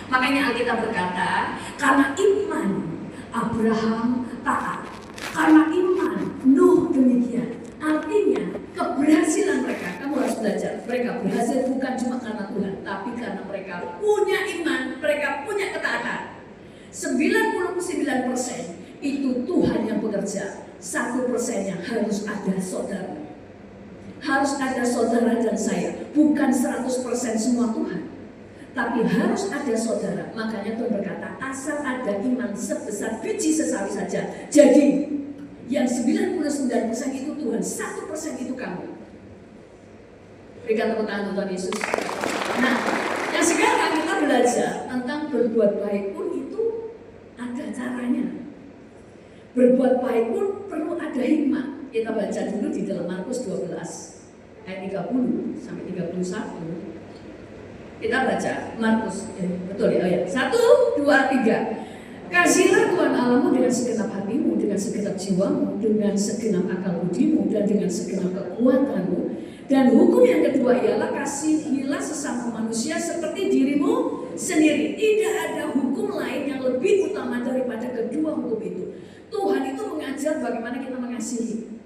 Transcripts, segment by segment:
Makanya Alkitab berkata, karena iman Abraham taat, karena iman Nuh demikian. Artinya keberhasilan mereka, kamu harus belajar, mereka berhasil bukan cuma karena Tuhan, tapi karena mereka punya iman, mereka punya ketaatan. 99% itu Tuhan yang bekerja, 1%-nya harus ada saudara. Harus ada saudara dan saya, bukan 100% semua Tuhan, tapi harus ada saudara. Makanya Tuhan berkata, asal ada iman sebesar biji sesawi saja. Jadi yang 99% itu Tuhan, 1% itu kamu. Berikan tepuk tangan Tuhan Yesus. Nah, yang sekarang kita belajar tentang berbuat baik pun itu ada caranya. Berbuat baik pun perlu ada hikmah. Kita baca dulu di dalam Markus 12 ayat 30 sampai 31. Kita baca Markus, betul ya? Oh ya. 1, 2, 3. Kasihlah Tuhan Allahmu dengan segenap hatimu, dengan segenap jiwamu, dengan segenap akal budimu, dan dengan segenap kekuatanmu. Dan hukum yang kedua ialah kasihilah sesama manusia seperti dirimu sendiri. Tidak ada hukum lain yang lebih utama daripada kedua hukum itu. Tuhan itu mengajar bagaimana kita mengasihi.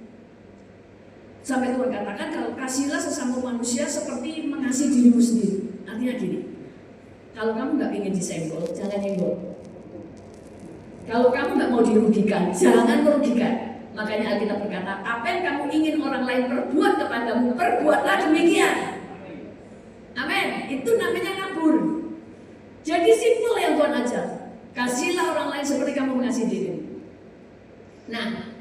Sampai Tuhan katakan kalau kasihilah sesama manusia seperti mengasihi dirimu sendiri. Artinya gini, kalau kamu nggak ingin disenggol, jangan nyenggol. Kalau kamu nggak mau dirugikan, jangan merugikan. Makanya Alkitab berkata, apa yang kamu ingin orang lain perbuat kepadamu, perbuatlah demikian. Amin. Itu namanya ngabur. Jadi simpel yang Tuhan ajar. Kasihlah orang lain seperti kamu mengasihi dirimu. Nah,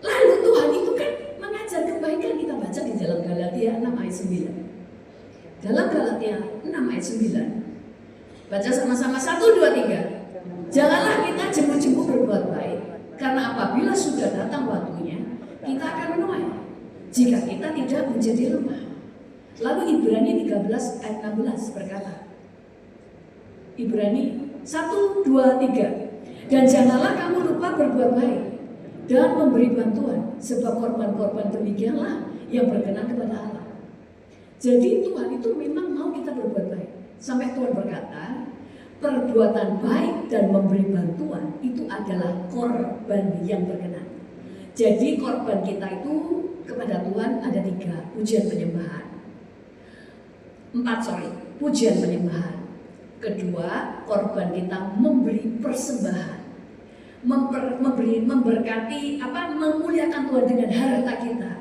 lalu Tuhan itu kan mengajar kebaikan. Kita baca di dalam Galatia 6 ayat 9. Dalam Galatia 6 ayat 9. Baca sama-sama 1, 2, 3. Janganlah kita jemu-jemu berbuat baik, karena apabila sudah datang waktunya, kita akan menuai jika kita tidak menjadi lemah. Lalu Ibrani 13 ayat 16 berkata, Ibrani 1, 2, 3. Dan janganlah kamu lupa berbuat baik dan memberi bantuan, sebab korban-korban demikianlah yang berkenan kepada Allah. Jadi Tuhan itu memang mau kita berbuat baik. Sampai Tuhan berkata, perbuatan baik dan memberi bantuan itu adalah korban yang berkenan. Jadi korban kita itu kepada Tuhan ada 3, pujian penyembahan. 4, pujian penyembahan. Kedua, korban kita memberi persembahan. Memberkati memuliakan Tuhan dengan harta kita.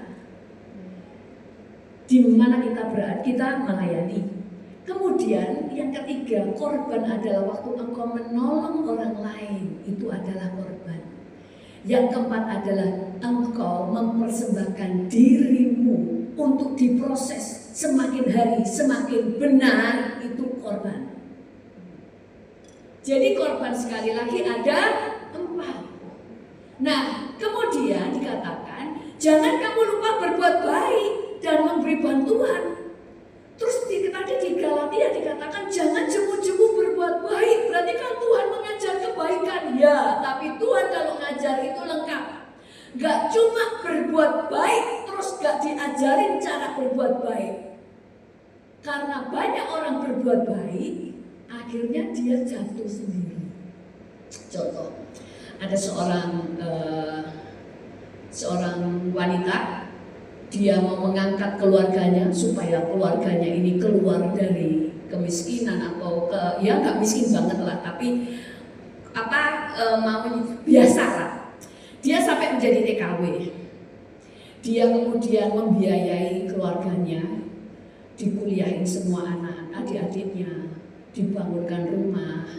Di mana kita berada, kita melayani. Kemudian yang ketiga, korban adalah waktu engkau menolong orang lain, itu adalah korban. Yang keempat adalah engkau mempersembahkan dirimu untuk diproses semakin hari semakin benar, itu korban. Jadi korban sekali lagi ada 4. Nah, kemudian dikatakan jangan kamu lupa berbuat baik dan memberi bantuan. Terus tadi di Galatia dikatakan jangan jemu-jemu berbuat baik. Berarti kan Tuhan mengajar kebaikan. Ya, tapi Tuhan kalau ngajar itu lengkap. Gak cuma berbuat baik, terus gak diajarin cara berbuat baik. Karena banyak orang berbuat baik, akhirnya dia jatuh sendiri. Contoh, ada seorang wanita. Dia mau mengangkat keluarganya supaya keluarganya ini keluar dari kemiskinan atau ya nggak miskin banget lah, tapi mau biasa lah. Dia sampai menjadi TKW. Dia kemudian membiayai keluarganya, dikuliahin semua anak adik-adiknya, dibangunkan rumah,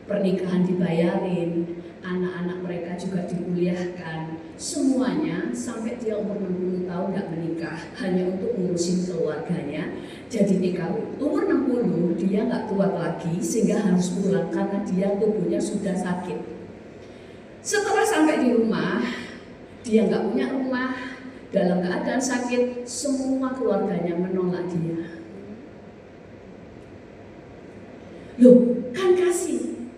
pernikahan dibayarin, anak-anak mereka juga dikuliahkan. Semuanya sampai dia umur 60 tahun gak menikah, hanya untuk ngurusin keluarganya. Jadi TKW umur 60 dia gak kuat lagi sehingga harus pulang karena dia tubuhnya sudah sakit. Setelah sampai di rumah, dia gak punya rumah, dalam keadaan sakit, semua keluarganya menolak dia. Loh, kan kasih,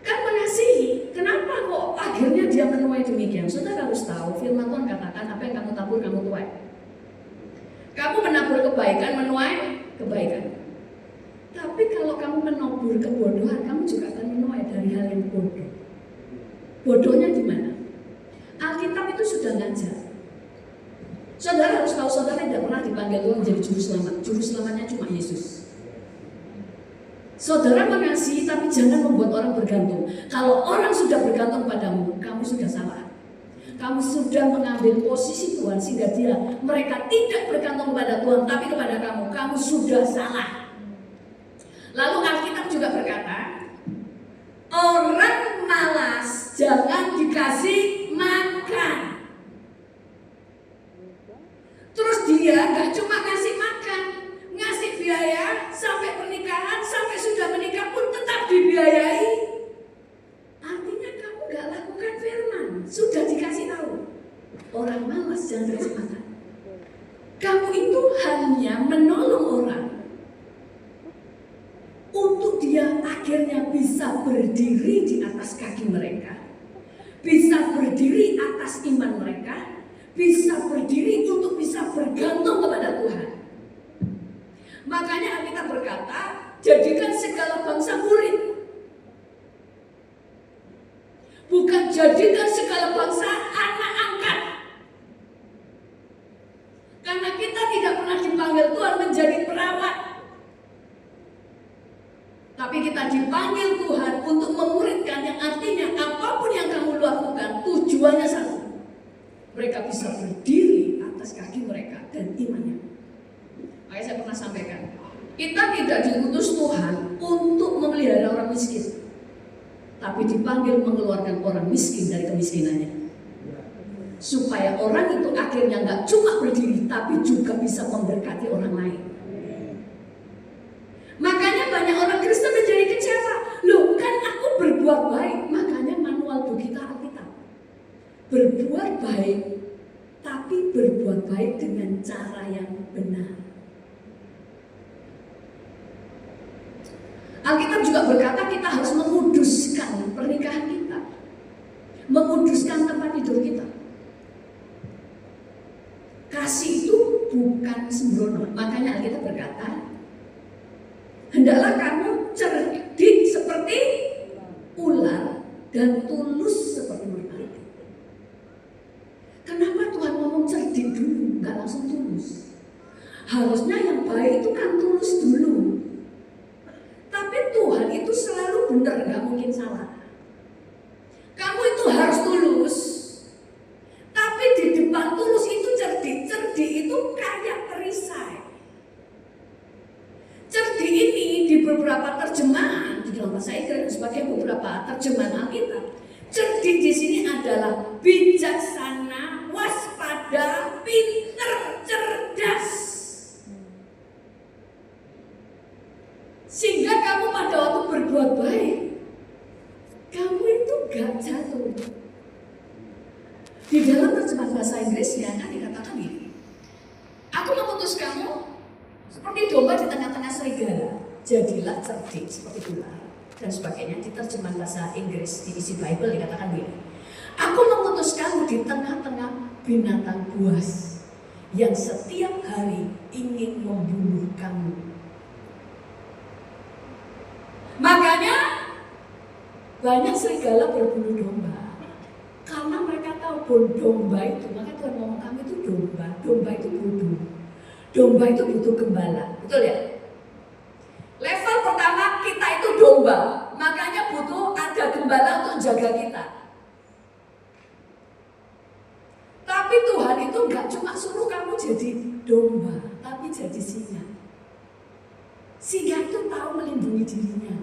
kan mengasihi, kenapa kok akhirnya dia menuai demikian? Saudara harus tahu, firman Tuhan katakan apa yang kamu tabur kamu tuai. Kamu menabur kebaikan, menuai kebaikan. Tapi kalau kamu mau berkebodohan, kamu juga akan menuai dari hal yang bodoh. Bodohnya di mana? Alkitab itu sudah ngajar. Saudara harus tahu, saudara tidak pernah dipanggil Tuhan menjadi juru selamat. Juru selamatnya cuma Yesus. Saudara mengasihi, tapi jangan membuat orang bergantung. Kalau orang sudah bergantung padamu, kamu sudah salah. Kamu sudah mengambil posisi Tuhan sehingga mereka tidak bergantung kepada Tuhan, tapi kepada kamu. Kamu sudah salah. Lalu Alkitab juga berkata, orang malas jangan dikasih makan. Terus dia gak cuma ngasih makan, ngasih biaya sampai pernikahan, sampai sudah menikah pun tetap dibiayai. Artinya kamu gak lakukan firman, sudah dikasih tahu. Orang malas jangan dikasih makan. Kamu itu hanya menolong orang untuk dia akhirnya bisa berdiri di atas kaki mereka, bisa berdiri atas iman mereka, bisa berdiri untuk bisa bergantung kepada Tuhan. Makanya Alkitab berkata, jadikan segala bangsa murid. Bukan jadikan segala bangsa anak angkat. Karena kita tidak pernah dipanggil Tuhan menjadi perawat. Tapi kita dipanggil Tuhan untuk memuridkan, yang artinya apapun yang kamu lakukan, tujuannya satu. Mereka bisa berdiri atas kaki mereka dan imannya. Makanya saya pernah sampaikan, kita tidak diutus Tuhan untuk memelihara orang miskin, tapi dipanggil mengeluarkan orang miskin dari kemiskinannya. Supaya orang itu akhirnya nggak cuma berdiri, tapi juga bisa memberkati orang lain. Makanya banyak orang Kristen menjadi kecewa. Loh, kan aku berbuat baik. Makanya manual buku kita Alkitab. Berbuat baik, tapi berbuat baik dengan cara yang benar. Alkitab juga berkata kita harus menguduskan pernikahan kita, menguduskan tempat tidur kita. Kasih itu bukan sembrono. Makanya Alkitab berkata, hendaklah kamu cerdik seperti ular dan tulus seperti merpati. Kenapa Tuhan ngomong cerdik dulu, nggak langsung tulus? Harusnya yang baik itu kan tulus dulu. Tapi Tuhan itu selalu benar, nggak mungkin salah. Kamu itu harus tulus. Tapi di depan tulus itu cerdik. Cerdik itu kayak perisai. Cerdik ini di beberapa terjemahan di dalam bahasa Inggris sebagai beberapa terjemahan Alkitab, cerdik di sini adalah bijaksana, waspada, pintar, cerdas. Sehingga kamu pada waktu berbuat baik, kamu itu gak jatuh. Di dalam terjemahan bahasa Inggrisnya kan dikatakan ini, aku mengutus kamu seperti domba di tengah-tengah serigala, jadilah cerdik seperti ular dan sebagainya. Di terjemahan bahasa Inggris di isi Bible dikatakan begini, aku mengutus kamu di tengah-tengah binatang buas yang setiap hari ingin membunuh kamu. Makanya banyak serigala berburu domba karena mereka tahu domba itu, maka Tuhan ngomong kamu itu domba itu bodoh. Domba itu butuh gembala, betul ya? Level pertama kita itu domba, makanya butuh ada gembala untuk jaga kita. Tapi Tuhan itu gak cuma suruh kamu jadi domba, tapi jadi singa. Singa itu tahu melindungi dirinya.